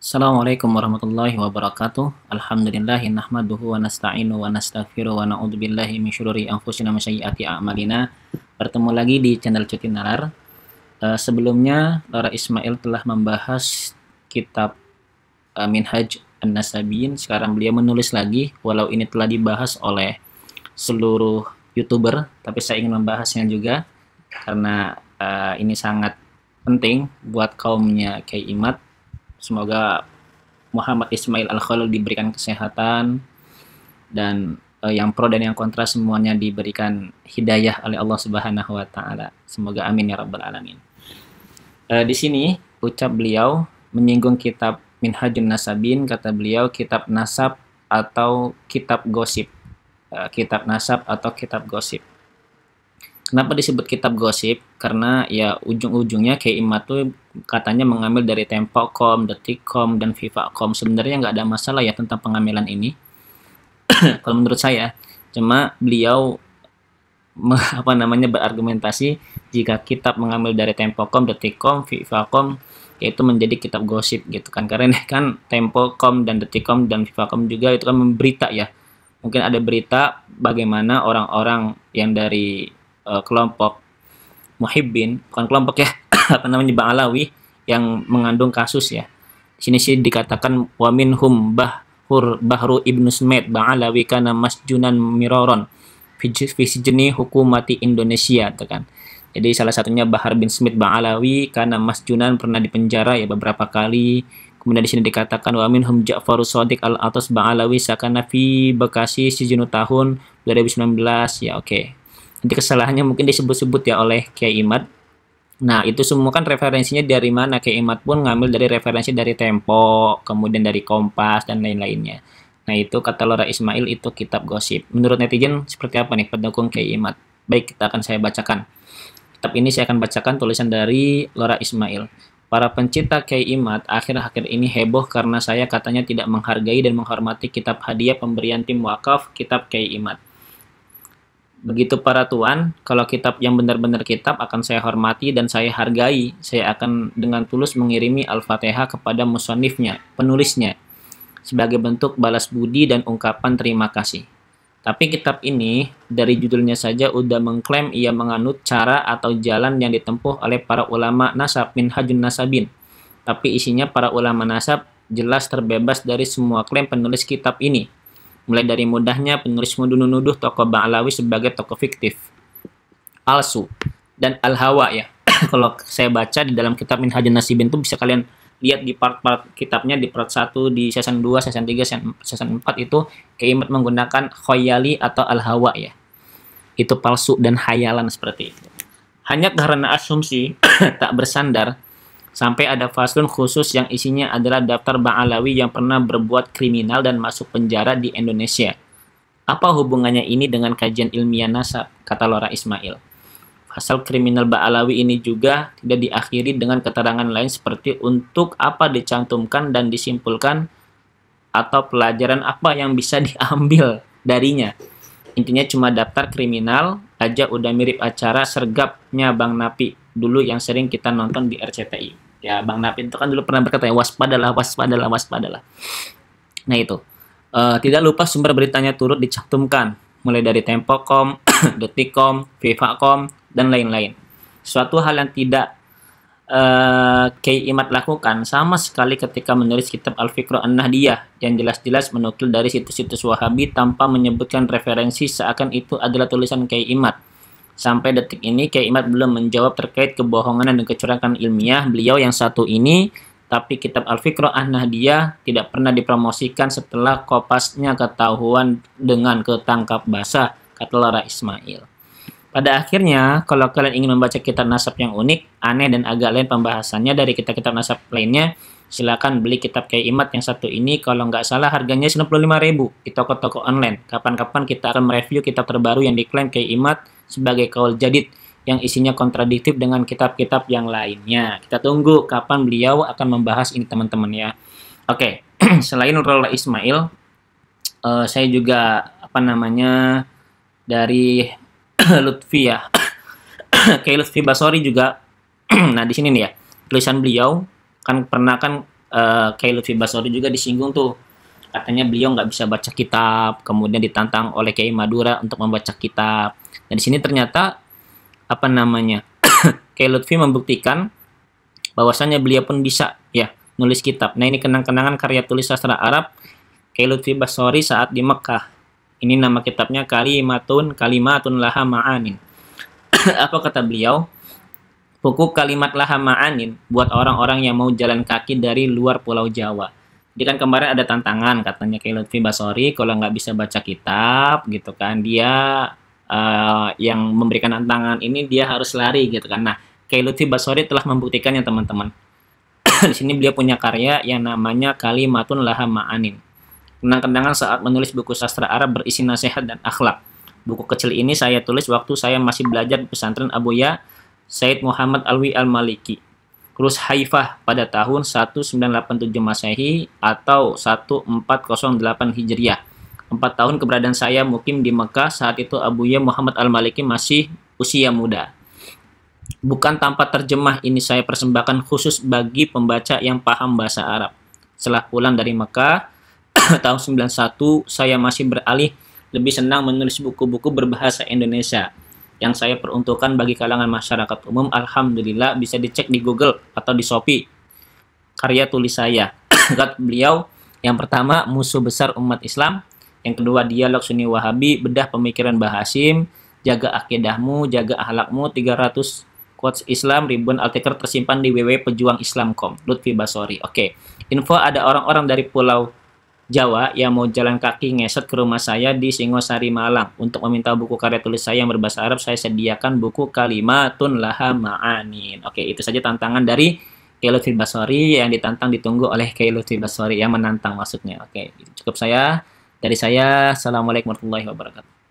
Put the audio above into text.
Assalamualaikum warahmatullahi wabarakatuh. Alhamdulillahi nahmaduhu wa nasta'inu wa nastaghfiruh wa na'udzubillahi min syururi anfusina wa sayyiati a'malina. Bertemu lagi di channel Cuti Nalar. Sebelumnya Lara Ismail telah membahas kitab Minhaj An-Nasabiyin. Sekarang beliau menulis lagi, walau ini telah dibahas oleh seluruh YouTuber, tapi saya ingin membahasnya juga karena ini sangat penting buat kaumnya Kiai Imad. Semoga Muhammad Ismail Al-Khalil diberikan kesehatan dan yang pro dan yang kontra semuanya diberikan hidayah oleh Allah Subhanahu wa taala. Semoga amin ya rabbal alamin. Di sini ucap beliau menyinggung kitab Minhajun Nasabin, kata beliau kitab nasab atau kitab gosip. Kitab nasab atau kitab gosip. Kenapa disebut kitab gosip? Karena ya ujung-ujungnya Kiai Imad tuh katanya mengambil dari Tempo.com, Detik.com, dan Viva.com. Sebenarnya nggak ada masalah ya tentang pengambilan ini. Kalau menurut saya, cuma beliau berargumentasi jika kitab mengambil dari Tempo.com, Detik.com, Viva.com, yaitu menjadi kitab gosip gitu kan. Karena kan Tempo.com dan Detik.com dan Viva.com juga itu kan memberita ya. Mungkin ada berita bagaimana orang-orang yang dari kelompok Muhibbin, bukan kelompok ya, Bang Alawi yang mengandung kasus ya. Di sini sih dikatakan wa minhum Bahru Ibnu Smed Bang Alawi kana masjunan miroron fi sijni hukumati Indonesia itu kan. Jadi salah satunya Bahar bin Smith Bang Alawi karena masjunan pernah dipenjara ya beberapa kali. Kemudian di sini dikatakan wa minhum Ja'farus Shadiq Al-Atas Bang Alawi sakana fi Bekasi sijnu tahun 2019 ya oke. Nanti kesalahannya mungkin disebut-sebut ya oleh Kiai Imad. Nah, itu semua kan referensinya dari mana? Kiai Imad pun ngambil dari referensi dari Tempo, kemudian dari Kompas, dan lain-lainnya. Nah, itu kata Lora Ismail, itu kitab gosip. Menurut netizen, seperti apa nih pendukung Kiai Imad? Baik, kita akan saya bacakan. Kitab ini saya akan bacakan tulisan dari Lora Ismail. Para pencipta Kiai Imad akhir-akhir ini heboh karena saya katanya tidak menghargai dan menghormati kitab hadiah pemberian tim wakaf kitab Kiai Imad. Begitu para tuan, kalau kitab yang benar-benar kitab akan saya hormati dan saya hargai. Saya akan dengan tulus mengirimi Al-Fatihah kepada musannifnya, penulisnya, sebagai bentuk balas budi dan ungkapan terima kasih. Tapi kitab ini, dari judulnya saja udah mengklaim ia menganut cara atau jalan yang ditempuh oleh para ulama nasab Minhajun Nasabin. Tapi isinya para ulama nasab jelas terbebas dari semua klaim penulis kitab ini. Mulai dari mudahnya penulis menuduh tokoh Bang Alawi sebagai tokoh fiktif, palsu, dan al-hawa ya. Kalau saya baca di dalam kitab Minhajun Nasibin itu bisa kalian lihat di part-part kitabnya di part 1, di season 2, season 3, season 4 itu Kiai Imad menggunakan khoyali atau al-hawa ya. Itu palsu dan hayalan seperti itu. Hanya karena asumsi tak bersandar sampai ada faslun khusus yang isinya adalah daftar Bang Alawi yang pernah berbuat kriminal dan masuk penjara di Indonesia. Apa hubungannya ini dengan kajian ilmiah nasab, kata Lora Ismail. Pasal kriminal Bang Alawi ini juga tidak diakhiri dengan keterangan lain seperti untuk apa dicantumkan dan disimpulkan atau pelajaran apa yang bisa diambil darinya. Intinya cuma daftar kriminal aja udah mirip acara sergapnya Bang Napi dulu yang sering kita nonton di RCTI. Ya, Bang Napi itu kan dulu pernah berkata ya, waspadalah, waspadalah, waspadalah. Nah itu. Tidak lupa sumber beritanya turut dicantumkan, mulai dari Tempo.com, Detik.com, Viva.com, dan lain-lain. Suatu hal yang tidak Kiai Imad lakukan sama sekali ketika menulis kitab Al-Fiqh An-Nahdiyah yang jelas-jelas menukil dari situs-situs Wahabi tanpa menyebutkan referensi seakan itu adalah tulisan Kiai Imad. Sampai detik ini Kiai Imad belum menjawab terkait kebohongan dan kecurangan ilmiah beliau yang satu ini, tapi kitab Al-Fiqh An-Nahdiyah tidak pernah dipromosikan setelah kopasnya ketahuan dengan ketangkap basah, kata Lora Ismail. Pada akhirnya, kalau kalian ingin membaca kitab nasab yang unik, aneh dan agak lain pembahasannya dari kitab-kitab nasab lainnya, silakan beli kitab Kiai Imad yang satu ini. Kalau nggak salah harganya 95.000 di toko-toko online. Kapan-kapan kita akan mereview kitab terbaru yang diklaim Kiai Imad sebagai kaul jadid yang isinya kontradiktif dengan kitab-kitab yang lainnya. Kita tunggu kapan beliau akan membahas ini teman-teman ya. Oke, selain Lora Ismail, saya juga dari Lutfi ya. Kayak Lutfi Basori juga. Nah, di sini nih ya. Tulisan beliau kan pernah kan Kiai Lutfi Basori juga disinggung tuh. Katanya beliau nggak bisa baca kitab, kemudian ditantang oleh Kiai Madura untuk membaca kitab. Dan di sini ternyata apa namanya Kiai Lutfi membuktikan bahwasannya beliau pun bisa ya nulis kitab. Nah ini kenang-kenangan karya tulis sastra Arab Kiai Lutfi Basori saat di Mekah. Ini nama kitabnya Kalimatun Laha Ma'anin. Apa kata beliau? Buku Kalimat Laha Ma'anin buat orang-orang yang mau jalan kaki dari luar Pulau Jawa. Jadi kan kemarin ada tantangan katanya Kiai Lutfi Basori kalau nggak bisa baca kitab gitu kan, dia yang memberikan tantangan ini dia harus lari gitu kan. Nah, Kiai Lutfi Basori telah membuktikannya teman-teman. Di sini beliau punya karya yang namanya Kalimatun Laha Ma'anin. Kenang-kenangan saat menulis buku sastra Arab berisi nasihat dan akhlak. Buku kecil ini saya tulis waktu saya masih belajar di pesantren Abuya Said Muhammad Alwi Al-Maliki, Klus Haifah pada tahun 1987 Masehi atau 1408 Hijriah. 4 tahun keberadaan saya mukim di Mekah, saat itu Abuya Muhammad Al-Maliki masih usia muda. Bukan tanpa terjemah ini saya persembahkan khusus bagi pembaca yang paham bahasa Arab. Setelah pulang dari Mekah, tahun 91, saya masih beralih lebih senang menulis buku-buku berbahasa Indonesia yang saya peruntukkan bagi kalangan masyarakat umum. Alhamdulillah bisa dicek di Google atau di Shopee karya tulis saya. Kata beliau, yang pertama musuh besar umat Islam, yang kedua dialog Sunni Wahabi, bedah pemikiran Bahasim, jaga akidahmu, jaga akhlakmu, 300 quotes Islam, ribuan artikel tersimpan di www.pejuangislam.com. Lutfi Basori. Oke, info ada orang-orang dari Pulau Jawa yang mau jalan kaki ngeset ke rumah saya di Singosari Malang untuk meminta buku karya tulis saya yang berbahasa Arab. Saya sediakan buku Kalimatun Laha Ma'anin. Oke, itu saja tantangan dari Kiai Lutfi Basori yang ditunggu oleh Kiai Lutfi Basori, yang menantang maksudnya. Oke, cukup dari saya. Assalamualaikum warahmatullahi wabarakatuh.